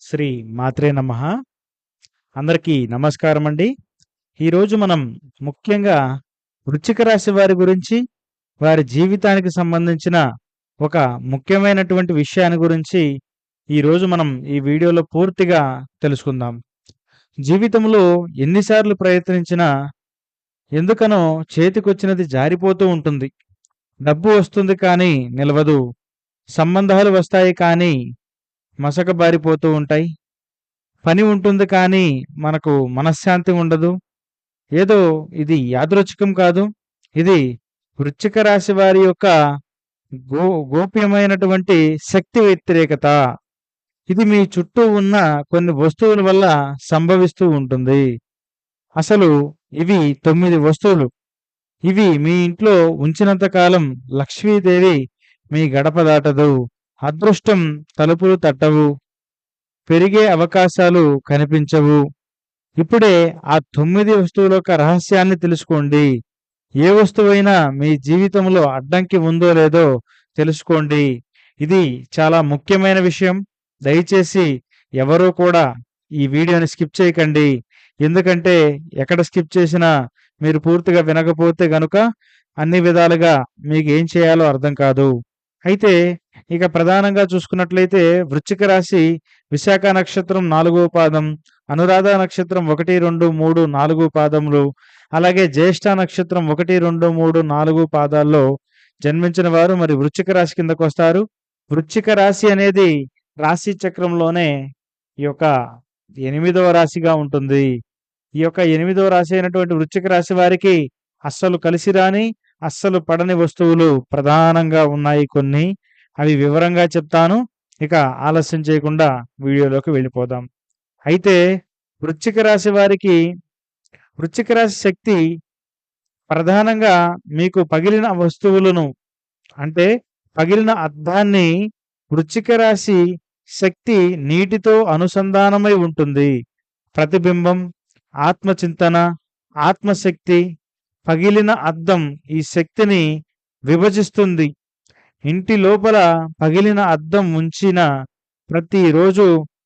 శ్రీ మాత్రే నమః. అందరికీ నమస్కారం అండి. ఈరోజు మనం ముఖ్యంగా వృశ్చిక రాశి వారి గురించి, వారి జీవితానికి సంబంధించిన ఒక ముఖ్యమైనటువంటి విషయాన్ని గురించి ఈరోజు మనం ఈ వీడియోలో పూర్తిగా తెలుసుకుందాం. జీవితంలో ఎన్నిసార్లు ప్రయత్నించినా ఎందుకనో చేతికొచ్చినది జారిపోతూ ఉంటుంది. డబ్బు వస్తుంది కానీ నిలవదు. సంబంధాలు వస్తాయి కానీ మసకబారిపోతూ ఉంటాయి. పని ఉంటుంది కానీ మనకు మనశ్శాంతి ఉండదు. ఏదో ఇది యాదృచ్ఛికం కాదు. ఇది వృశ్చిక రాశి వారి యొక్క గోప్యమైనటువంటి శక్తి వ్యతిరేకత. ఇది మీ చుట్టూ ఉన్న కొన్ని వస్తువుల వల్ల సంభవిస్తూ ఉంటుంది. అసలు ఇవి 9 వస్తువులు. ఇవి మీ ఇంట్లో ఉంచినంత కాలం లక్ష్మీదేవి మీ గడప దాటదు. అదృష్టం తలుపులు తట్టవు. పెరిగే అవకాశాలు కనిపించవు. ఇప్పుడే ఆ 9 వస్తువుల యొక్క రహస్యాన్ని తెలుసుకోండి. ఏ వస్తువైనా మీ జీవితంలో అడ్డంకి ఉందో లేదో తెలుసుకోండి. ఇది చాలా ముఖ్యమైన విషయం. దయచేసి ఎవరూ కూడా ఈ వీడియోని స్కిప్ చేయకండి. ఎందుకంటే ఎక్కడ స్కిప్ చేసినా మీరు పూర్తిగా వినకపోతే గనుక అన్ని విధాలుగా మీకు ఏం చేయాలో అర్థం కాదు. అయితే ఇక ప్రధానంగా చూసుకున్నట్లయితే వృశ్చిక రాశి విశాఖ నక్షత్రం 4వ పాదం, అనురాధ నక్షత్రం 1, 2, 3, 4 పాదములు, అలాగే జ్యేష్ఠ నక్షత్రం 1, 2, 3, 4 పాదాల్లో జన్మించిన వారు మరి వృశ్చిక రాశి కిందకు వస్తారు. వృశ్చిక రాశి అనేది రాశి చక్రంలోనే ఈ యొక్క 8వ రాశిగా ఉంటుంది. ఈ యొక్క 8వ రాశి అయినటువంటి వృశ్చిక రాశి వారికి అస్సలు కలిసి రాని, అస్సలు పడని వస్తువులు ప్రధానంగా ఉన్నాయి కొన్ని. అవి వివరంగా చెప్తాను. ఇక ఆలస్యం చేయకుండా వీడియోలోకి వెళ్ళిపోదాం. అయితే వృశ్చిక రాశి వారికి వృశ్చిక రాశి శక్తి ప్రధానంగా మీకు పగిలిన వస్తువులను, అంటే పగిలిన అద్దాన్ని, వృశ్చిక రాశి శక్తి నీటితో అనుసంధానమై ఉంటుంది. ప్రతిబింబం, ఆత్మచింతన, ఆత్మశక్తి. పగిలిన అద్దం ఈ శక్తిని విభజిస్తుంది. ఇంటి లోపల పగిలిన అద్దం ఉంచిన ప్రతిరోజు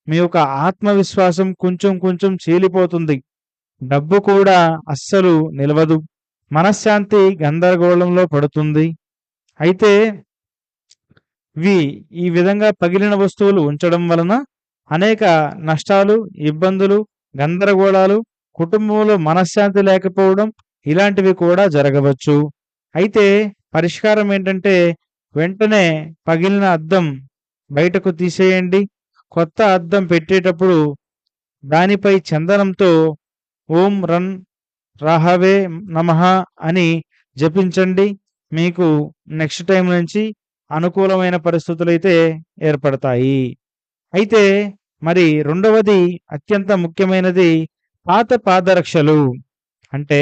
మీ యొక్క ఆత్మవిశ్వాసం కొంచెం కొంచెం చీలిపోతుంది. డబ్బు కూడా అస్సలు నిలవదు. మనశ్శాంతి గందరగోళంలో పడుతుంది. అయితే ఈ విధంగా పగిలిన వస్తువులు ఉంచడం వలన అనేక నష్టాలు, ఇబ్బందులు, గందరగోళాలు, కుటుంబంలో మనశ్శాంతి లేకపోవడం ఇలాంటివి కూడా జరగవచ్చు. అయితే పరిష్కారం ఏంటంటే వెంటనే పగిలిన అద్దం బయటకు తీసేయండి. కొత్త అద్దం పెట్టేటప్పుడు దానిపై చందనంతో ఓం రన్ రాహవే నమః అని జపించండి. మీకు నెక్స్ట్ టైం నుంచి అనుకూలమైన పరిస్థితులు అయితే ఏర్పడతాయి. అయితే మరి రెండవది అత్యంత ముఖ్యమైనది పాత పాదరక్షలు. అంటే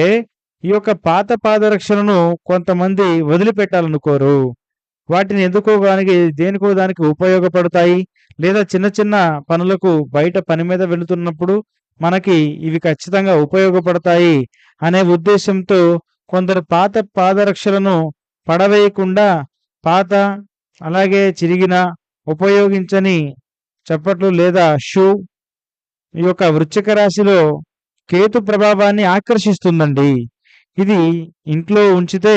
ఈ యొక్క పాత పాదరక్షలను కొంతమంది వదిలిపెట్టాలనుకోరు. వాటిని దేనికో దానికి ఉపయోగపడతాయి. లేదా చిన్న చిన్న పనులకు బయట పని మీద వెళుతున్నప్పుడు మనకి ఇవి ఖచ్చితంగా ఉపయోగపడతాయి అనే ఉద్దేశంతో కొందరు పాత పాదరక్షలను పడవేయకుండా పాత, అలాగే చిరిగిన, ఉపయోగించని చప్పట్లు లేదా షూ ఈ యొక్క వృశ్చిక రాశిలో కేతు ప్రభావాన్ని ఆకర్షిస్తుందండి. ఇది ఇంట్లో ఉంచితే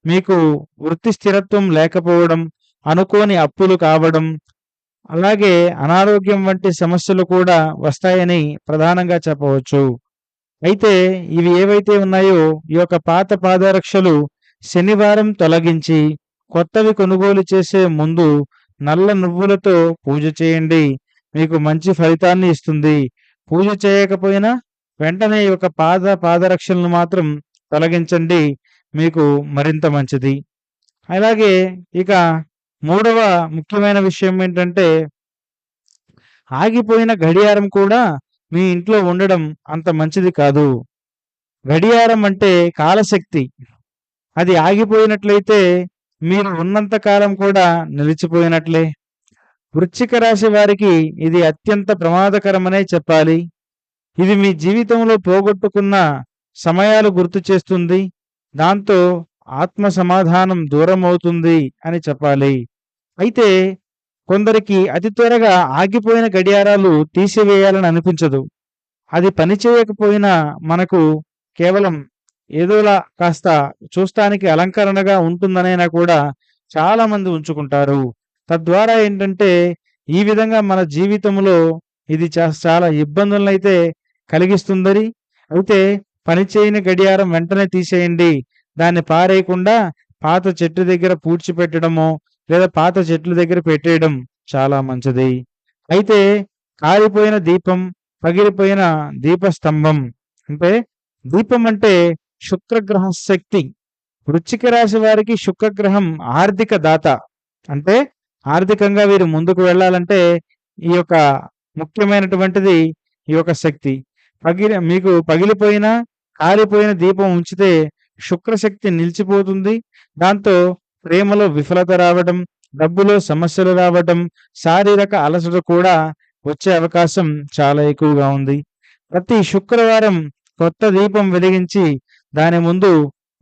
మీకు వృత్తి స్థిరత్వం లేకపోవడం, అనుకోని అప్పులు కావడం, అలాగే అనారోగ్యం వంటి సమస్యలు కూడా వస్తాయని ప్రధానంగా చెప్పవచ్చు. అయితే ఇవి ఏవైతే ఉన్నాయో ఈ యొక్క పాత పాదరక్షలు శనివారం తొలగించి కొత్తవి కొనుగోలు చేసే ముందు నల్ల నువ్వులతో పూజ చేయండి. మీకు మంచి ఫలితాన్ని ఇస్తుంది. పూజ చేయకపోయినా వెంటనే ఈ యొక్క పాదరక్షలను మాత్రం తొలగించండి. మీకు మరింత మంచిది. అలాగే ఇక మూడవ ముఖ్యమైన విషయం ఏంటంటే ఆగిపోయిన గడియారం కూడా మీ ఇంట్లో ఉండడం అంత మంచిది కాదు. గడియారం అంటే కాలశక్తి. అది ఆగిపోయినట్లయితే మీరు ఉన్నంత కాలం కూడా నిలిచిపోయినట్లే. వృశ్చిక రాశి వారికి ఇది అత్యంత ప్రమాదకరమనే చెప్పాలి. ఇది మీ జీవితంలో పోగొట్టుకున్న సమయాలు గుర్తు చేస్తుంది. దాంతో ఆత్మ సమాధానం దూరం అవుతుంది అని చెప్పాలి. అయితే కొందరికి అతి త్వరగా ఆగిపోయిన గడియారాలు తీసివేయాలని అనిపించదు. అది పని చేయకపోయినా మనకు కేవలం ఏదోలా కాస్త చూస్తానికి అలంకరణగా ఉంటుందనైనా కూడా చాలామంది ఉంచుకుంటారు. తద్వారా ఏంటంటే, ఈ విధంగా మన జీవితంలో ఇది చాలా ఇబ్బందులనైతే కలిగిస్తుందని, అయితే పని చేయని గడియారం వెంటనే తీసేయండి. దాన్ని పారేయకుండా పాత చెట్టు దగ్గర పూడ్చిపెట్టడమో, లేదా పాత చెట్ల దగ్గర పెట్టేయడం చాలా మంచిది. అయితే కాలిపోయిన దీపం, పగిలిపోయిన దీపస్తంభం అంటే దీపం అంటే శుక్రగ్రహ శక్తి. వృశ్చిక రాశి వారికి శుక్రగ్రహం ఆర్థిక దాత. అంటే ఆర్థికంగా వీరు ముందుకు వెళ్ళాలంటే ఈ యొక్క ముఖ్యమైనటువంటిది ఈ యొక్క శక్తి. మీకు పగిలిపోయిన, కాలిపోయిన దీపం ఉంచితే శుక్రశక్తి నిలిచిపోతుంది. దాంతో ప్రేమలో విఫలత రావడం, డబ్బులో సమస్యలు రావడం, శారీరక అలసట కూడా వచ్చే అవకాశం చాలా ఎక్కువగా ఉంది. ప్రతి శుక్రవారం కొత్త దీపం వెలిగించి దాని ముందు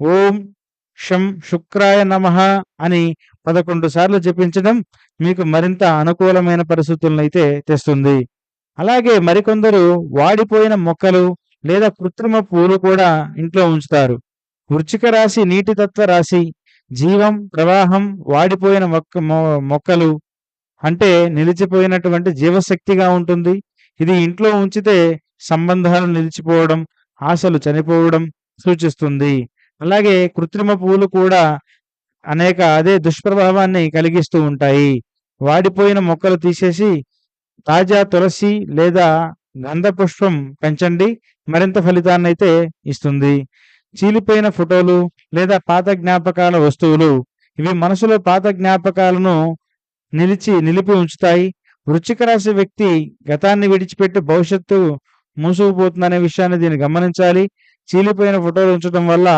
ఓం శం శుక్రాయ నమః అని 11 సార్లు జపించడం మీకు మరింత అనుకూలమైన పరిస్థితులనైతే తెస్తుంది. అలాగే మరికొందరు వాడిపోయిన మొక్కలు లేదా కృత్రిమ పూలు కూడా ఇంట్లో ఉంచుతారు. వృశ్చిక రాశి నీటి తత్వ రాశి. జీవం, ప్రవాహం, వాడిపోయిన మొక్కలు అంటే నిలిచిపోయినటువంటి జీవశక్తిగా ఉంటుంది. ఇది ఇంట్లో ఉంచితే సంబంధాలు నిలిచిపోవడం, ఆశలు చనిపోవడం సూచిస్తుంది. అలాగే కృత్రిమ పూలు కూడా అదే దుష్ప్రభావాన్ని కలిగిస్తూ ఉంటాయి. వాడిపోయిన మొక్కలు తీసేసి తాజా తులసి లేదా గంధ పుష్పం పెంచండి, మరింత ఫలితాన్నైతే ఇస్తుంది. చీలిపోయిన ఫోటోలు లేదా పాత జ్ఞాపకాల వస్తువులు, ఇవి మనసులో పాత జ్ఞాపకాలను నిలిపి ఉంచుతాయి. వృశ్చిక రాశి వ్యక్తి గతాన్ని విడిచిపెట్టి భవిష్యత్తు మూసుకుపోతుందనే విషయాన్ని దీన్ని గమనించాలి. చీలిపోయిన ఫోటోలు ఉంచడం వల్ల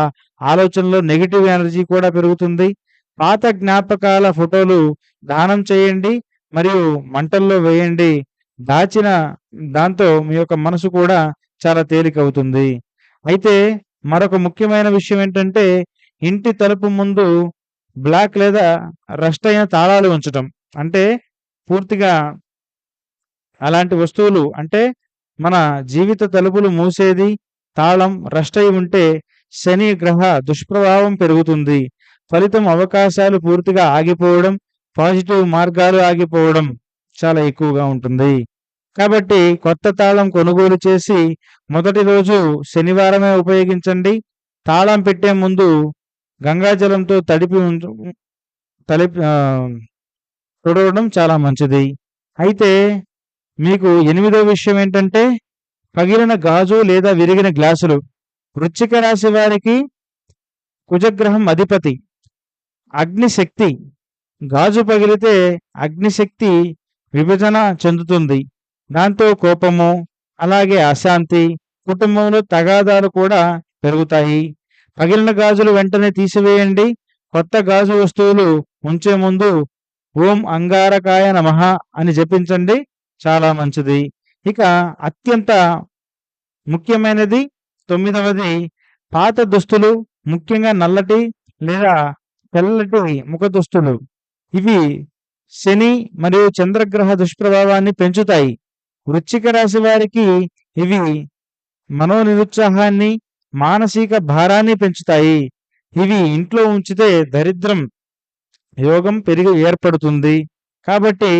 ఆలోచనలో నెగటివ్ ఎనర్జీ కూడా పెరుగుతుంది. పాత జ్ఞాపకాల ఫోటోలు దానం చేయండి మరియు మంటల్లో వేయండి. దాంతో మీ యొక్క మనసు కూడా చాలా తేలికవుతుంది. అయితే మరొక ముఖ్యమైన విషయం ఏంటంటే, ఇంటి తలుపు ముందు బ్లాక్ లేదా రస్ట్ అయిన తాళాలు ఉంచటం. అంటే పూర్తిగా అలాంటి వస్తువులు అంటే మన జీవిత తలుపులు మూసేది తాళం రస్ట్ అయి ఉంటే శని గ్రహ దుష్ప్రభావం పెరుగుతుంది. ఫలితం అవకాశాలు పూర్తిగా ఆగిపోవడం, పాజిటివ్ మార్గాలు ఆగిపోవడం చాలా ఎక్కువగా ఉంటుంది. కాబట్టి కొత్త తాళం కొనుగోలు చేసి మొదటి రోజు శనివారమే ఉపయోగించండి. తాళం పెట్టే ముందు గంగాజలంతో తుడవడం చాలా మంచిది. అయితే మీకు 8వ విషయం ఏంటంటే, పగిలిన గాజు లేదా విరిగిన గ్లాసులు. వృశ్చిక రాశి వారికి కుజగ్రహం అధిపతి అగ్నిశక్తి. గాజు పగిలితే అగ్నిశక్తి విభజన చెందుతుంది. దాంతో కోపము, అలాగే అశాంతి, కుటుంబంలో తగాదాలు కూడా పెరుగుతాయి. పగిలిన గాజులు వెంటనే తీసివేయండి. కొత్త గాజు వస్తువులు ఉంచే ముందు ఓం అంగారకాయ నమః అని జపించండి, చాలా మంచిది. ఇక అత్యంత ముఖ్యమైనది 9వది, పాత దుస్తులు, ముఖ్యంగా నల్లటి లేదా తెల్లటి ముఖ దుస్తులు. ఇవి శని మరియు చంద్రగ్రహ దుష్ప్రభావాన్ని పెంచుతాయి. వృశ్చిక రాశి వారికి ఇవి మనోనిరుత్సాహాన్ని, మానసిక భారాన్ని పెంచుతాయి. ఇవి ఇంట్లో ఉంచితే దరిద్రం యోగం ఏర్పడుతుంది. కాబట్టి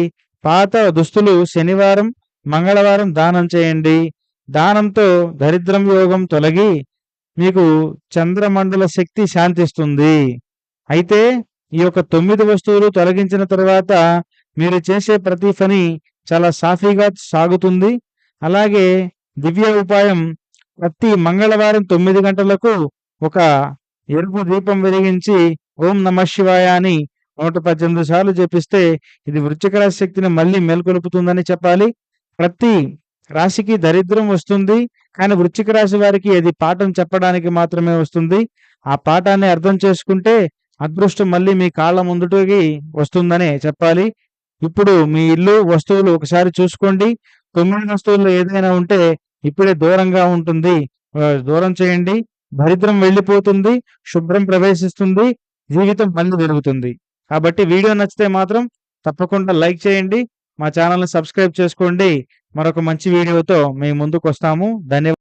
పాత దుస్తులు శనివారం, మంగళవారం దానం చేయండి. దానంతో దరిద్రం యోగం తొలగి మీకు చంద్రమండల శక్తి శాంతిస్తుంది. అయితే ఈ యొక్క 9 వస్తువులు తొలగించిన తర్వాత మీరు చేసే ప్రతి పని చాలా సాఫీగా సాగుతుంది. అలాగే దివ్య ఉపాయం, ప్రతి మంగళవారం 9 గంటలకు ఒక ఎరుపు దీపం వెలిగించి ఓం నమః శివాయ అని 118 సార్లు జపిస్తే ఇది వృశ్చిక రాశి శక్తిని మళ్ళీ మేల్కొలుపుతుందని చెప్పాలి. ప్రతి రాశికి దరిద్రం వస్తుంది, కానీ వృశ్చిక రాశి వారికి అది పాఠం చెప్పడానికి మాత్రమే వస్తుంది. ఆ పాఠాన్ని అర్థం చేసుకుంటే అదృష్టం మళ్ళీ మీ కాళ్ళ ముందుటికి వస్తుందనే చెప్పాలి. ఇప్పుడు మీ ఇల్లు వస్తువులు ఒకసారి చూసుకోండి. 9 వస్తువుల్లో ఏదైనా ఉంటే ఇప్పుడే దూరంగా ఉంటుంది, దూరం చేయండి. దరిద్రం వెళ్ళిపోతుంది, శుభ్రం ప్రవేశిస్తుంది, జీవితం మళ్ళీ వెలుగుతుంది. కాబట్టి వీడియో నచ్చితే మాత్రం తప్పకుండా లైక్ చేయండి. మా ఛానల్‌ని సబ్స్క్రైబ్ చేసుకోండి. మరొక మంచి వీడియోతో మీ ముందుకొస్తాము.